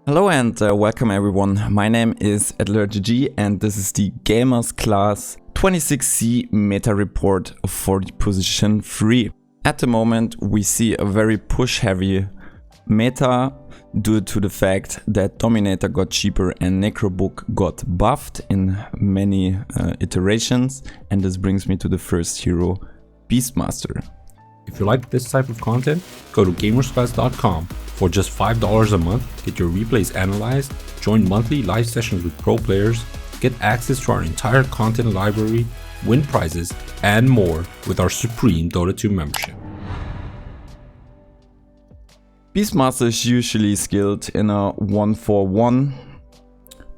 Hello and welcome everyone. My name is AdlerGG and this is the GamerzClass 26C meta report for the position 3. At the moment we see a very push heavy meta due to the fact that Dominator got cheaper and Necrobook got buffed in many iterations, and this brings me to the first hero, Beastmaster. If you like this type of content, go to GamerzClass.com. For just $5 a month, get your replays analyzed, join monthly live sessions with pro players, get access to our entire content library, win prizes, and more with our supreme Dota 2 membership. Beastmaster is usually skilled in a 1-4-1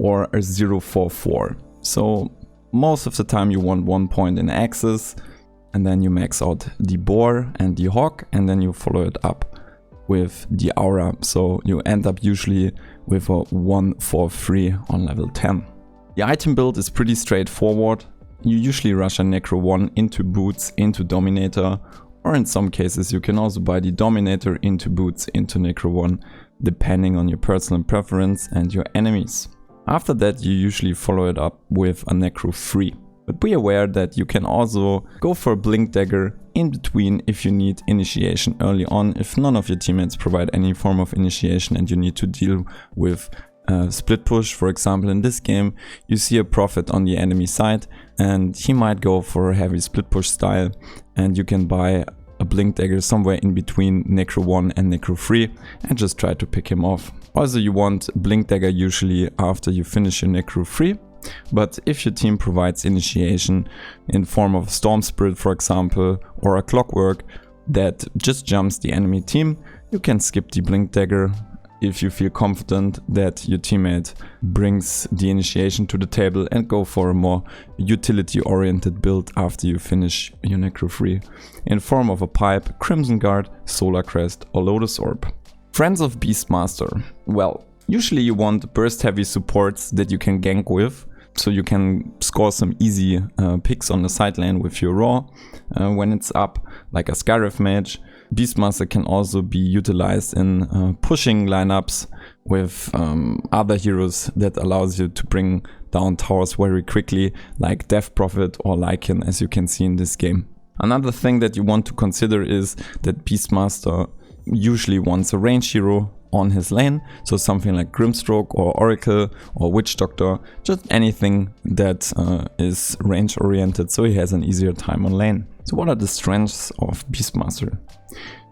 or a 0-4-4. So most of the time you want 1 point in axis, and then you max out the boar and the hawk, and then you follow it up with the aura. So you end up usually with a 1-4-3 on level 10. The item build is pretty straightforward. You usually rush a Necro 1 into boots, into Dominator, or in some cases you can also buy the Dominator into boots, into Necro 1, depending on your personal preference and your enemies. After that you usually follow it up with a Necro 3. But be aware that you can also go for a Blink Dagger in between if you need initiation early on, if none of your teammates provide any form of initiation and you need to deal with split push. For example, in this game you see a Prophet on the enemy side and he might go for a heavy split push style, and you can buy a Blink Dagger somewhere in between Necro 1 and Necro 3 and just try to pick him off. Also you want Blink Dagger usually after you finish your Necro 3. But if your team provides initiation in form of Storm Spirit, for example, or a Clockwork that just jumps the enemy team, you can skip the Blink Dagger if you feel confident that your teammate brings the initiation to the table, and go for a more utility oriented build after you finish your Necro 3 in form of a Pipe, Crimson Guard, Solar Crest or Lotus Orb. Friends of Beastmaster. Well, usually you want burst heavy supports that you can gank with, so you can score some easy picks on the side lane with your Raw when it's up, like a Skyref Mage. Beastmaster can also be utilized in pushing lineups with other heroes that allows you to bring down towers very quickly, like Death Prophet or Lycan, as you can see in this game. Another thing that you want to consider is that Beastmaster usually wants a range hero on his lane, so something like Grimstroke or Oracle or Witch Doctor, just anything that is range oriented, so he has an easier time on lane. So what are the strengths of Beastmaster?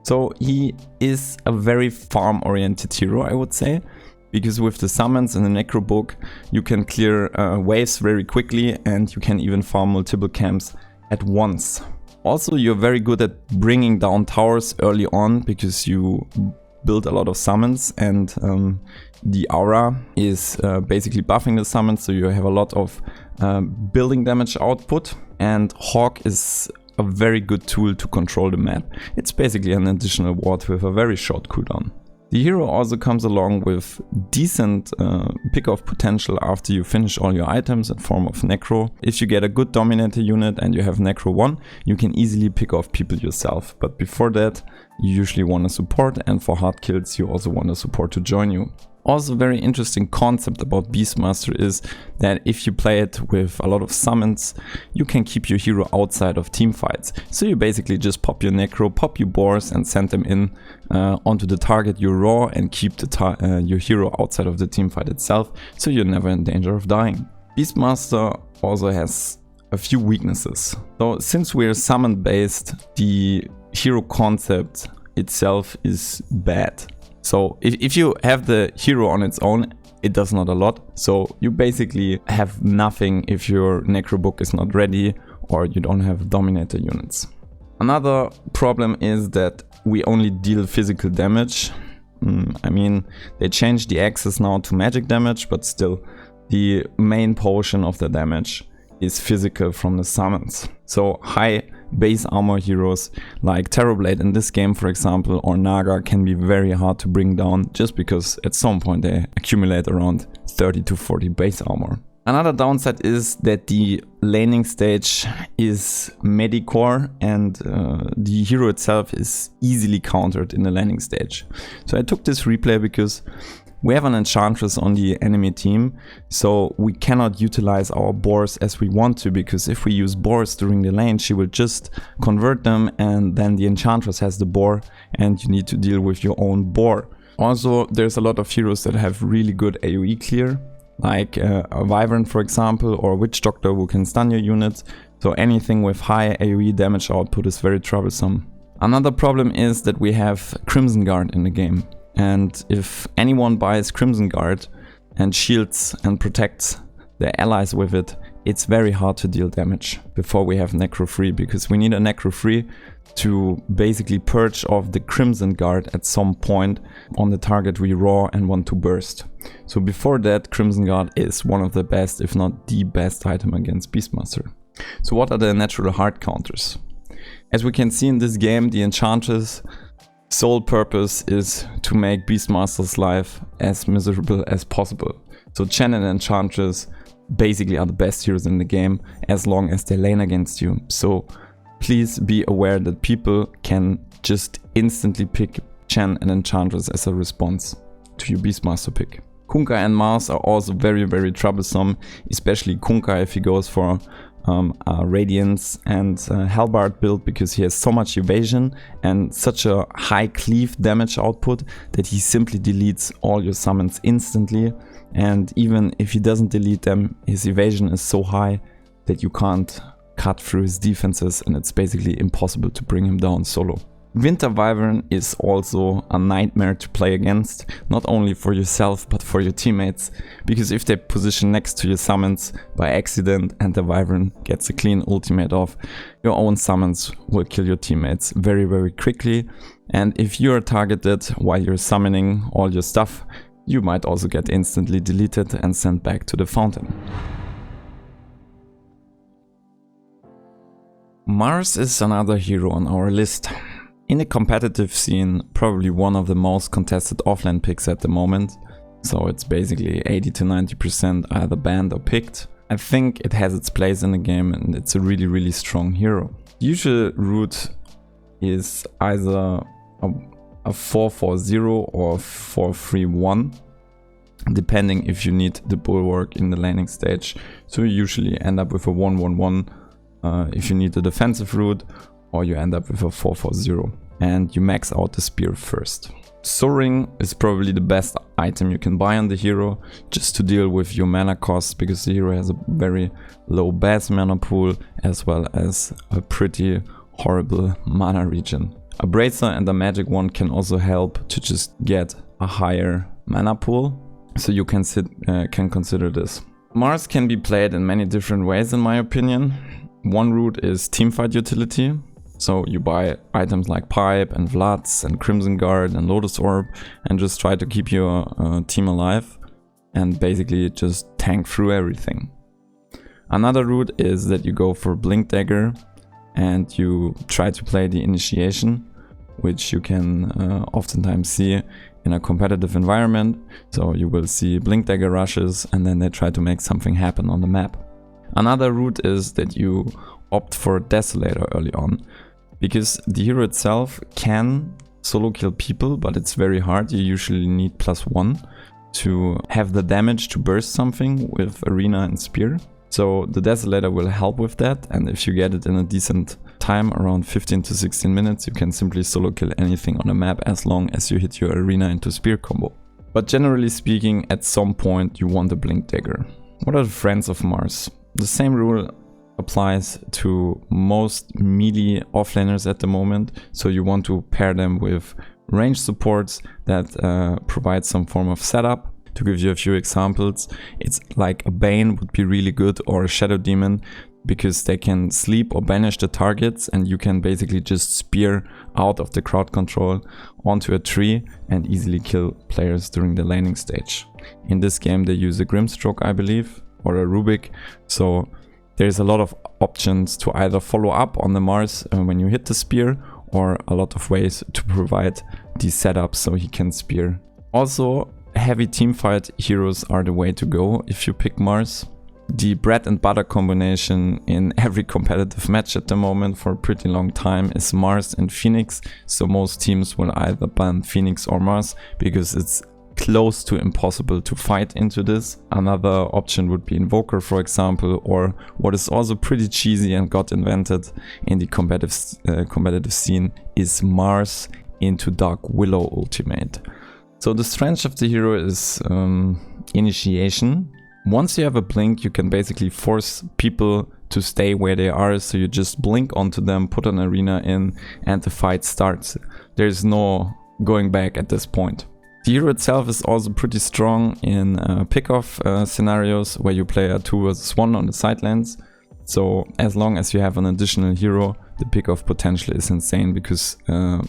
So he is a very farm oriented hero, I would say, because with the summons in the Necrobook you can clear waves very quickly and you can even farm multiple camps at once. Also you're very good at bringing down towers early on because you build a lot of summons, and the aura is basically buffing the summons, so you have a lot of building damage output, and Hawk is a very good tool to control the map. It's basically an additional ward with a very short cooldown. The hero also comes along with decent pick-off potential after you finish all your items in form of Necro. If you get a good Dominator unit and you have Necro 1, you can easily pick off people yourself. But before that, you usually want a support, and for hard kills you also want a support to join you. Also, a very interesting concept about Beastmaster is that if you play it with a lot of summons, you can keep your hero outside of team fights. So you basically just pop your Necro, pop your boars and send them in onto the target you raw, and keep your hero outside of the team fight itself, so you're never in danger of dying. Beastmaster also has a few weaknesses. So since we're summon based, the hero concept itself is bad. So if you have the hero on its own, it does not a lot. So you basically have nothing if your Necrobook is not ready or you don't have Dominator units. Another problem is that we only deal physical damage. I mean, they changed the axis now to magic damage, but still the main portion of the damage is physical from the summons. So high base armor heroes like Terrorblade in this game, for example, or Naga can be very hard to bring down, just because at some point they accumulate around 30 to 40 base armor. Another downside is that the laning stage is medicore, and the hero itself is easily countered in the laning stage. So I took this replay because We have an Enchantress on the enemy team, so we cannot utilize our boars as we want to, because if we use boars during the lane, she will just convert them and then the Enchantress has the boar and you need to deal with your own boar. Also, there's a lot of heroes that have really good AoE clear, like a Wyvern for example, or a Witch Doctor who can stun your units, so anything with high AoE damage output is very troublesome. Another problem is that we have Crimson Guard in the game, and if anyone buys Crimson Guard and shields and protects their allies with it, it's very hard to deal damage before we have Necro Free, because we need a Necro Free to basically purge off the Crimson Guard at some point on the target we raw and want to burst. So before that, Crimson Guard is one of the best, if not the best item against Beastmaster. So what are the natural hard counters? As we can see in this game, the Enchantress' sole purpose is to make Beastmaster's life as miserable as possible. So Chen and Enchantress basically are the best heroes in the game as long as they lane against you. So please be aware that people can just instantly pick Chen and Enchantress as a response to your Beastmaster pick. Kunkka and Mars are also very troublesome, especially Kunkka if he goes for Radiance and Halberd build, because he has so much evasion and such a high cleave damage output that he simply deletes all your summons instantly, and even if he doesn't delete them, his evasion is so high that you can't cut through his defenses and it's basically impossible to bring him down solo. Winter Wyvern is also a nightmare to play against, not only for yourself but for your teammates, because if they position next to your summons by accident and the Wyvern gets a clean ultimate off, your own summons will kill your teammates very quickly, and if you are targeted while you're summoning all your stuff, you might also get instantly deleted and sent back to the fountain. Mars is another hero on our list. In the competitive scene, probably one of the most contested offlane picks at the moment, so it's basically 80 to 90% either banned or picked. I think it has its place in the game and it's a really strong hero. The usual route is either a 4-4-0 or 4-3-1, depending if you need the bulwark in the laning stage. So you usually end up with a 1-1-1 if you need the defensive route, or you end up with a 4-4-0 and you max out the spear first. Soaring is probably the best item you can buy on the hero, just to deal with your mana costs, because the hero has a very low base mana pool as well as a pretty horrible mana regen. A Bracer and a magic wand can also help to just get a higher mana pool, so you can consider this. Mars can be played in many different ways in my opinion. One route is teamfight utility. So you buy items like Pipe and Vlads and Crimson Guard and Lotus Orb and just try to keep your team alive and basically just tank through everything. Another route is that you go for Blink Dagger and you try to play the initiation, which you can oftentimes see in a competitive environment. So you will see Blink Dagger rushes and then they try to make something happen on the map. Another route is that you opt for Desolator early on, because the hero itself can solo kill people, but it's very hard. You usually need +1 to have the damage to burst something with Arena and Spear. So the Desolator will help with that, and if you get it in a decent time, around 15 to 16 minutes, you can simply solo kill anything on the map as long as you hit your Arena into Spear combo. But generally speaking, at some point you want a Blink Dagger. What are the friends of Mars? The same rule applies to most melee offlaners at the moment, so you want to pair them with range supports that provide some form of setup. To give you a few examples, it's like a Bane would be really good, or a Shadow Demon, because they can sleep or banish the targets and you can basically just spear out of the crowd control onto a tree and easily kill players during the laning stage. In this game they use a Grimstroke, I believe, or a Rubik, so there's a lot of options to either follow up on the Mars when you hit the spear, or a lot of ways to provide these setups so he can spear. Also, heavy teamfight heroes are the way to go if you pick Mars. The bread and butter combination in every competitive match at the moment for a pretty long time is Mars and Phoenix, so most teams will either ban Phoenix or Mars because it's close to impossible to fight into this. Another option would be Invoker, for example, or what is also pretty cheesy and got invented in the competitive scene is Mars into Dark Willow ultimate. So the strength of the hero is initiation. Once you have a blink, you can basically force people to stay where they are, so you just blink onto them, put an arena in, and the fight starts. There's no going back at this point. The hero itself is also pretty strong in pick-off scenarios where you play a 2 versus 1 on the side lanes. So as long as you have an additional hero, the pick-off potential is insane, because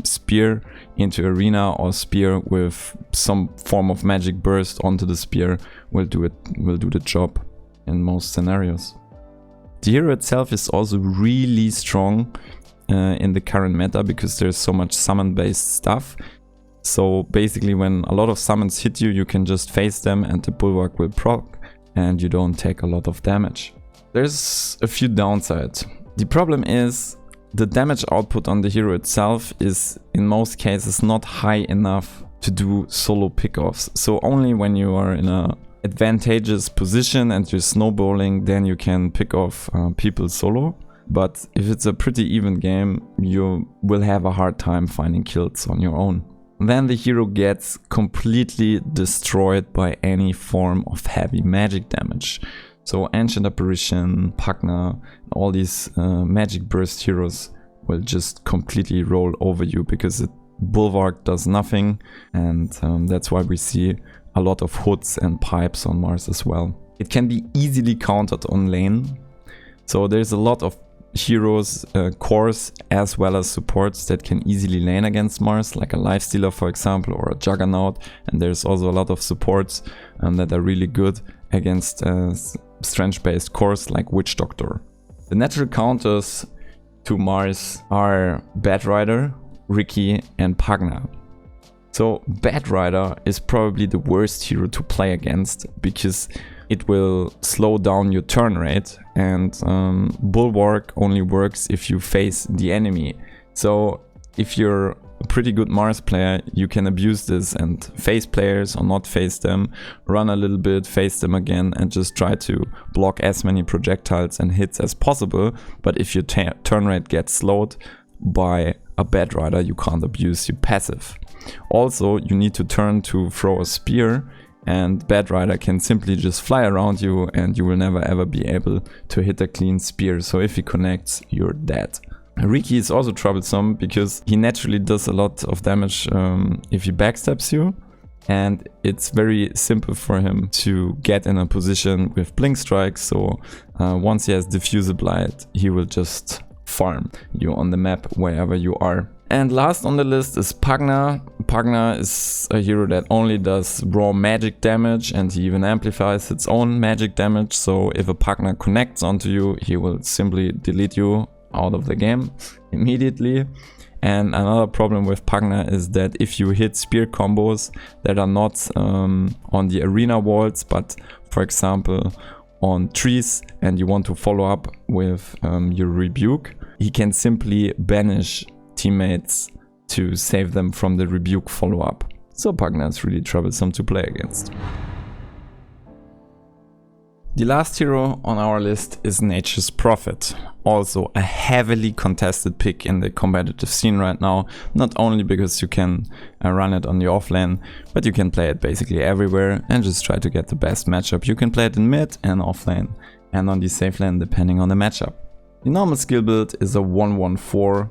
spear into arena or spear with some form of magic burst onto the spear will do the job in most scenarios. The hero itself is also really strong in the current meta, because there's so much summon-based stuff. So basically when a lot of summons hit you, you can just face them and the bulwark will proc and you don't take a lot of damage. There's a few downsides. The problem is the damage output on the hero itself is in most cases not high enough to do solo pickoffs. So only when you are in a advantageous position and you're snowballing, then you can pick off people solo. But if it's a pretty even game, you will have a hard time finding kills on your own. Then the hero gets completely destroyed by any form of heavy magic damage. So Ancient Apparition, Pugna, all these magic burst heroes will just completely roll over you, because the Bulwark does nothing, and that's why we see a lot of hoods and pipes on Mars as well. It can be easily countered on lane. So there's a lot of heroes, cores as well as supports that can easily lane against Mars, like a Lifestealer for example, or a Juggernaut. And there's also a lot of supports that are really good against strength based cores like Witch Doctor. The natural counters to Mars are Bat Rider, Riki and Pugna. So Bat Rider is probably the worst hero to play against, because it will slow down your turn rate, and Bulwark only works if you face the enemy. So if you're a pretty good Mars player, you can abuse this and face players or not face them, run a little bit, face them again, and just try to block as many projectiles and hits as possible. But if your turn rate gets slowed by a Bat Rider, you can't abuse your passive. Also, you need to turn to throw a spear, and Bat Rider can simply just fly around you and you will never ever be able to hit a clean spear. So if he connects, you're dead. Riki is also troublesome because he naturally does a lot of damage if he backstabs you. And it's very simple for him to get in a position with blink strikes. So once he has diffusible light, he will just farm you on the map wherever you are. And last on the list is Pugna. Pugna is a hero that only does raw magic damage, and he even amplifies its own magic damage. So if a Pugna connects onto you, he will simply delete you out of the game immediately. And another problem with Pugna is that if you hit spear combos that are not on the arena walls, but for example on trees, and you want to follow up with your rebuke, he can simply banish teammates to save them from the rebuke follow-up. So Pugna is really troublesome to play against. The last hero on our list is Nature's Prophet. Also a heavily contested pick in the competitive scene right now, not only because you can run it on the offlane, but you can play it basically everywhere and just try to get the best matchup. You can play it in mid and offlane and on the safe lane depending on the matchup. The normal skill build is a 1-1-4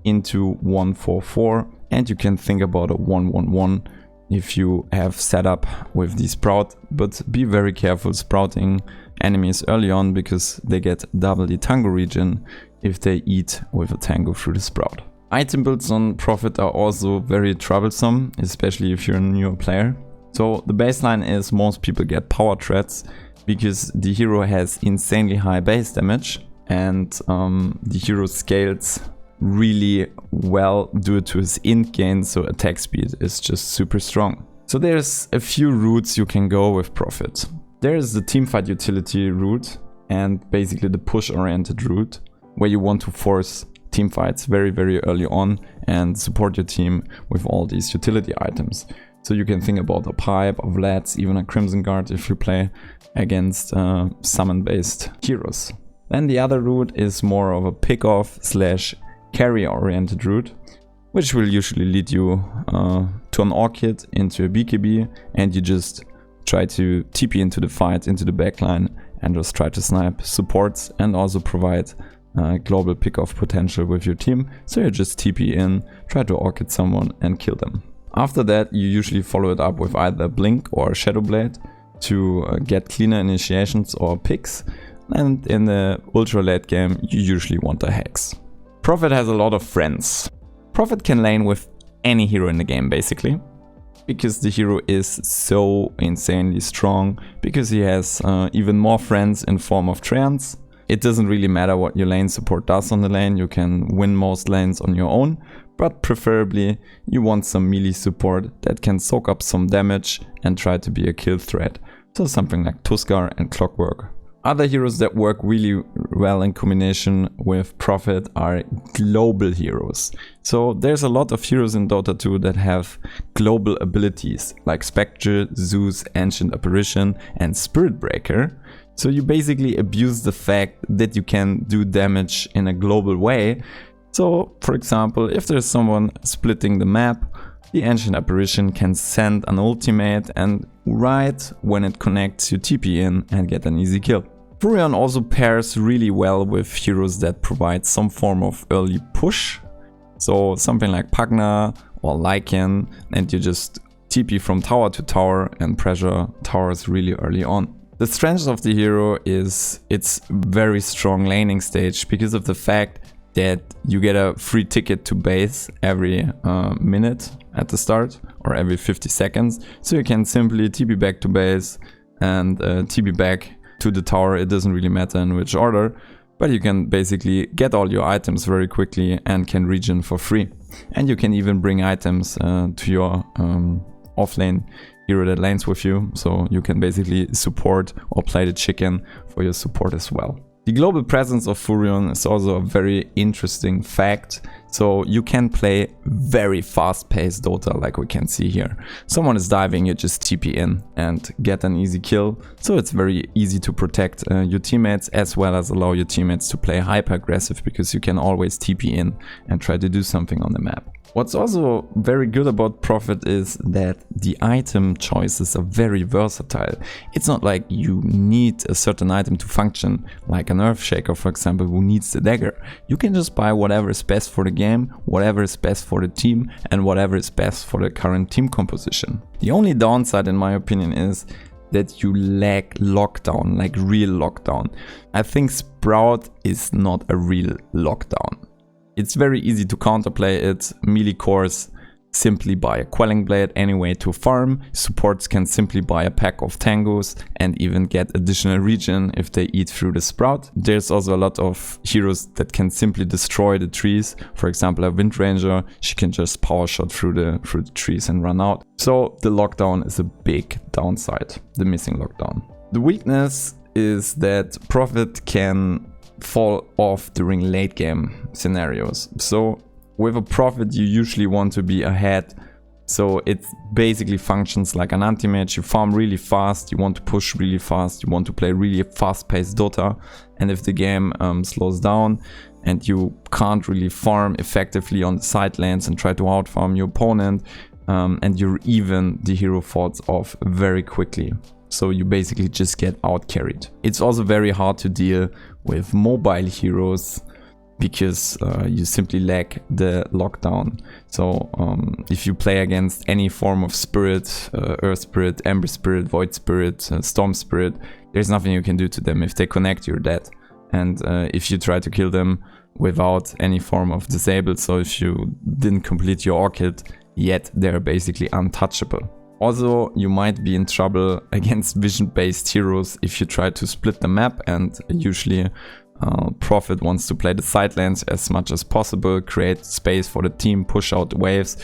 into 1-4-4, and you can think about a 1-1-1 if you have set up with the Sprout, but be very careful sprouting enemies early on because they get double the tango regen if they eat with a tango through the Sprout. Item builds on Prophet are also very troublesome, especially if you're a newer player. So the baseline is most people get power threats because the hero has insanely high base damage, and the hero scales really well due to his int gain, so attack speed is just super strong. So there's a few routes you can go with Prophet. There's the teamfight utility route and basically the push oriented route, where you want to force teamfights very early on and support your team with all these utility items. So you can think about a pipe, of Vlads, even a Crimson Guard if you play against summon-based heroes. Then the other route is more of a pick-off / carry-oriented route, which will usually lead you to an Orchid, into a BKB, and you just try to TP into the fight, into the backline, and just try to snipe supports and also provide global pick-off potential with your team. So you just TP in, try to Orchid someone and kill them. After that, you usually follow it up with either Blink or Shadow Blade to get cleaner initiations or picks. And in the ultra late game, you usually want a Hex. Prophet has a lot of friends. Prophet can lane with any hero in the game basically, because the hero is so insanely strong, because he has even more friends in form of Treants. It doesn't really matter what your lane support does on the lane, you can win most lanes on your own, but preferably you want some melee support that can soak up some damage and try to be a kill threat. So something like Tuskar and Clockwork. Other heroes that work really well in combination with Prophet are global heroes. So there's a lot of heroes in Dota 2 that have global abilities like Spectre, Zeus, Ancient Apparition and Spirit Breaker. So you basically abuse the fact that you can do damage in a global way. So for example, if there's someone splitting the map, the Ancient Apparition can send an ultimate and right when it connects you TP in and get an easy kill. Furion also pairs really well with heroes that provide some form of early push. So something like Pagna or Lycan, and you just TP from tower to tower and pressure towers really early on. The strength of the hero is its very strong laning stage because of the fact that you get a free ticket to base every minute at the start or every 50 seconds. So you can simply TP back to base and TP back to the tower. It doesn't really matter in which order, but you can basically get all your items very quickly and can regen for free. And you can even bring items to your offlane hero that lanes with you. So you can basically support or play the chicken for your support as well. The global presence of Furion is also a very interesting fact. So you can play very fast-paced Dota like we can see here. Someone is diving, you just TP in and get an easy kill. So it's very easy to protect your teammates as well as allow your teammates to play hyper-aggressive because you can always TP in and try to do something on the map. What's also very good about Prophet is that the item choices are very versatile. It's not like you need a certain item to function, like an Earthshaker for example who needs the dagger. You can just buy whatever is best for the game, whatever is best for the team and whatever is best for the current team composition. The only downside in my opinion is that you lack lockdown, like real lockdown. I think Sprout is not a real lockdown. It's very easy to counterplay it. Melee cores simply buy a Quelling Blade anyway to farm. Supports can simply buy a pack of Tangos and even get additional regen if they eat through the Sprout. There's also a lot of heroes that can simply destroy the trees. For example, a Wind Ranger, she can just power shot through the trees and run out. So the lockdown is a big downside, the missing lockdown. The weakness is that Prophet can fall off during late game scenarios. So with a Prophet you usually want to be ahead, so it basically functions like an anti-mage. You farm really fast, you want to push really fast, you want to play really fast-paced Dota, and if the game slows down and you can't really farm effectively on the side lanes and try to outfarm your opponent, and the hero falls off very quickly. So you basically just get out carried. It's also very hard to deal with mobile heroes because you simply lack the lockdown. So if you play against any form of spirit, Earth Spirit, Ember Spirit, Void Spirit, Storm Spirit, there's nothing you can do to them. If they connect, you're dead. And if you try to kill them without any form of disable, so if you didn't complete your Orchid yet, they're basically untouchable. Also, you might be in trouble against vision-based heroes if you try to split the map, and usually Prophet wants to play the side lanes as much as possible, create space for the team, push out waves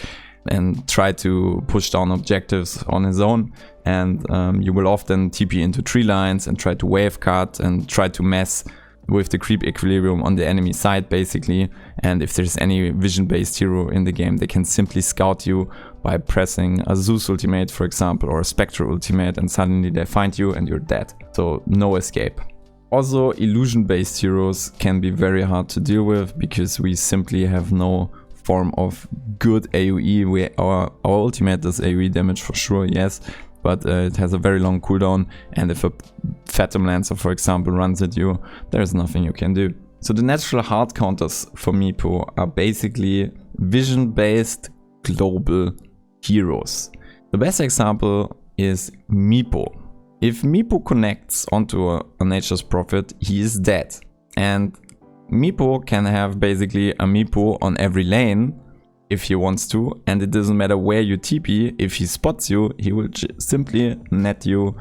and try to push down objectives on his own. And you will often TP into tree lines and try to wave cut and try to mess with the creep equilibrium on the enemy side basically, and if there's any vision based hero in the game, they can simply scout you by pressing a Zeus ultimate, for example, or a Spectre ultimate, and suddenly they find you and you're dead. So no escape. Also, illusion based heroes can be very hard to deal with because we simply have no form of good AoE. Our ultimate does AoE damage for sure, yes, but it has a very long cooldown, and if a Phantom Lancer, for example, runs at you, there's nothing you can do. So the natural hard counters for Meepo are basically vision-based global heroes. The best example is Meepo. If Meepo connects onto a Nature's Prophet, he is dead. And Meepo can have basically a Meepo on every lane if he wants to, and it doesn't matter where you TP, if he spots you, he will simply net you,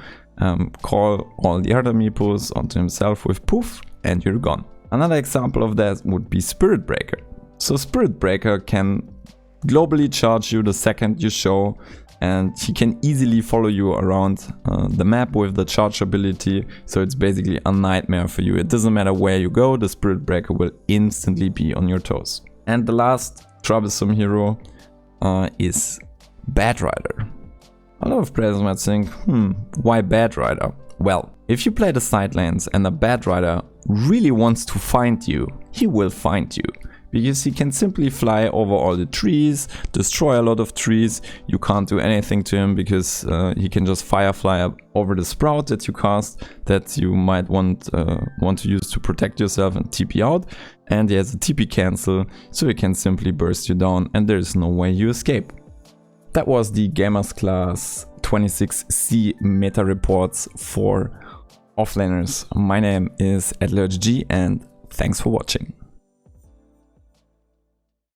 call all the other Meepos onto himself with poof, and you're gone. Another example of that would be Spirit Breaker. So Spirit Breaker can globally charge you the second you show, and he can easily follow you around the map with the charge ability, so it's basically a nightmare for you. It doesn't matter where you go, the Spirit Breaker will instantly be on your toes. And the last troublesome hero is Bad Rider. A lot of players might think, why Bad Rider? Well, if you play the side lanes and a Bad Rider really wants to find you, he will find you. Because he can simply fly over all the trees, destroy a lot of trees. You can't do anything to him because he can just firefly up over the sprout that you cast that you might want to use to protect yourself and TP out. And he has a TP cancel, so he can simply burst you down and there is no way you escape. That was the GamerzClass 26C meta reports for offlaners. My name is AdlerG and thanks for watching.